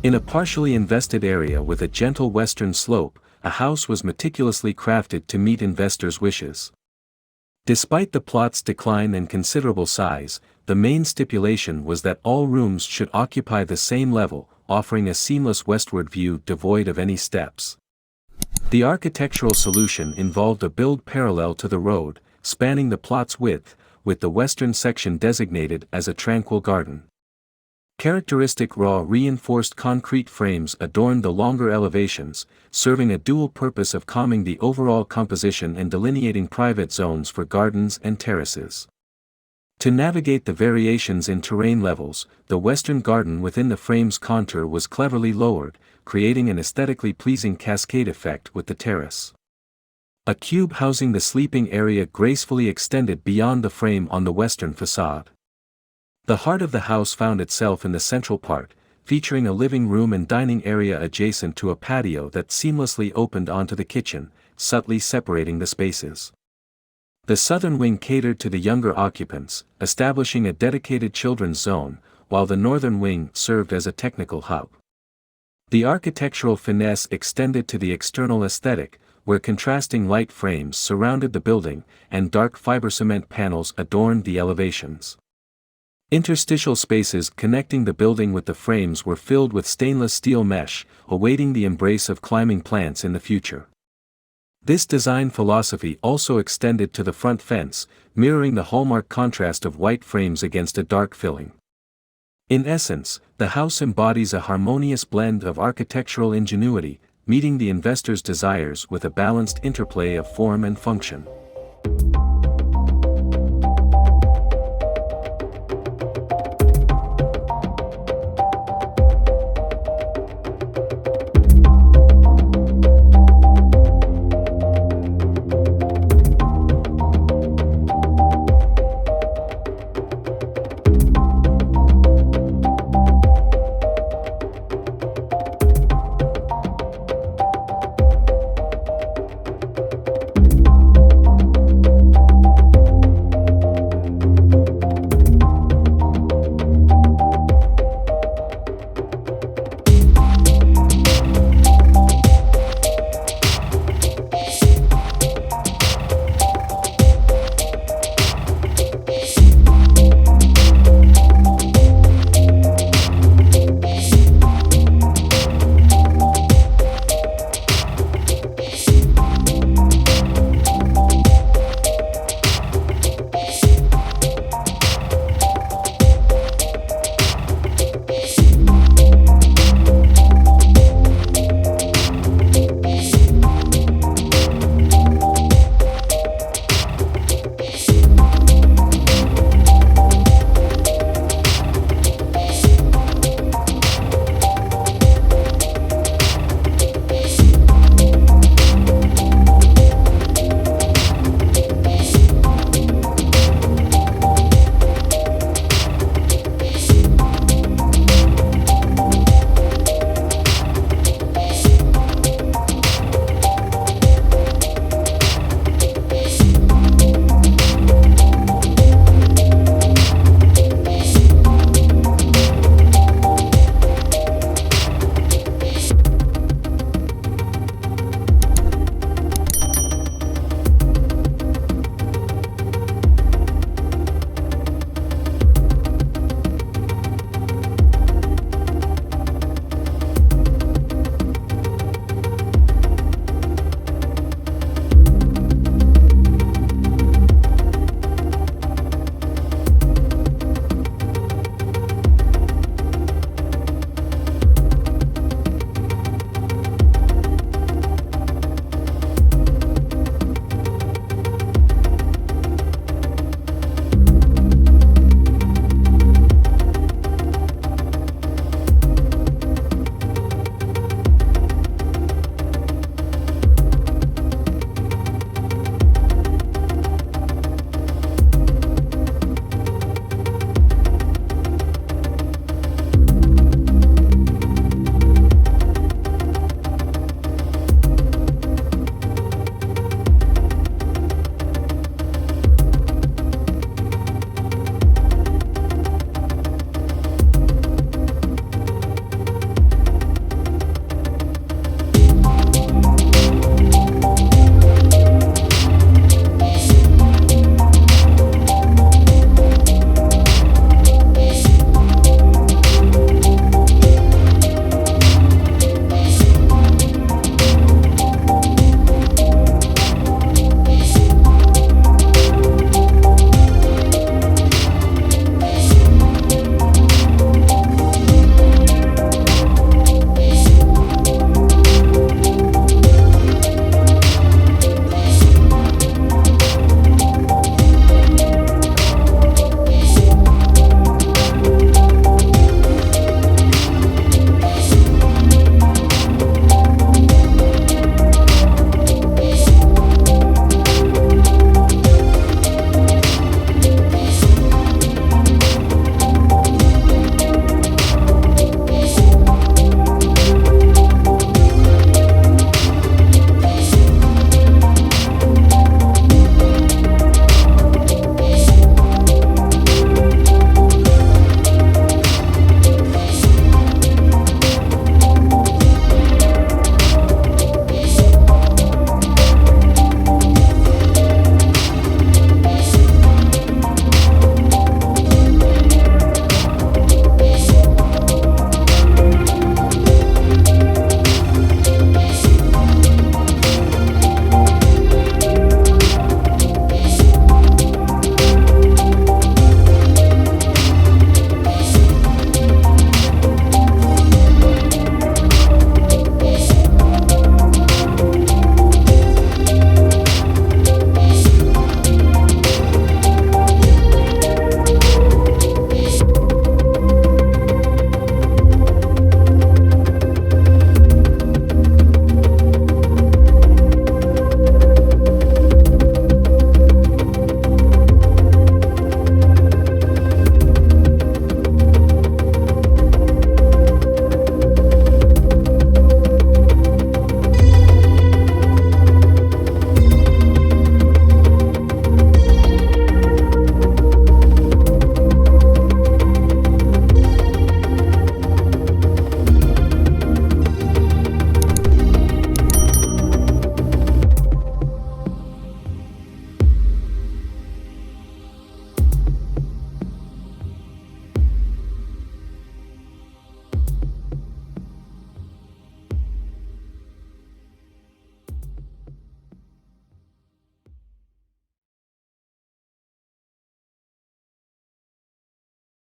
In a partially invested area with a gentle western slope, a house was meticulously crafted to meet investors' wishes. Despite the plot's decline and considerable size, the main stipulation was that all rooms should occupy the same level, offering a seamless westward view devoid of any steps. The architectural solution involved a build parallel to the road, spanning the plot's width, with the western section designated as a tranquil garden. Characteristic raw reinforced concrete frames adorned the longer elevations, serving a dual purpose of calming the overall composition and delineating private zones for gardens and terraces. To navigate the variations in terrain levels, the western garden within the frame's contour was cleverly lowered, creating an aesthetically pleasing cascade effect with the terrace. A cube housing the sleeping area gracefully extended beyond the frame on the western facade. The heart of the house found itself in the central part, featuring a living room and dining area adjacent to a patio that seamlessly opened onto the kitchen, subtly separating the spaces. The southern wing catered to the younger occupants, establishing a dedicated children's zone, while the northern wing served as a technical hub. The architectural finesse extended to the external aesthetic, where contrasting light frames surrounded the building, and dark fiber cement panels adorned the elevations. Interstitial spaces connecting the building with the frames were filled with stainless steel mesh, awaiting the embrace of climbing plants in the future. This design philosophy also extended to the front fence, mirroring the hallmark contrast of white frames against a dark filling. In essence, the house embodies a harmonious blend of architectural ingenuity, meeting the investor's desires with a balanced interplay of form and function.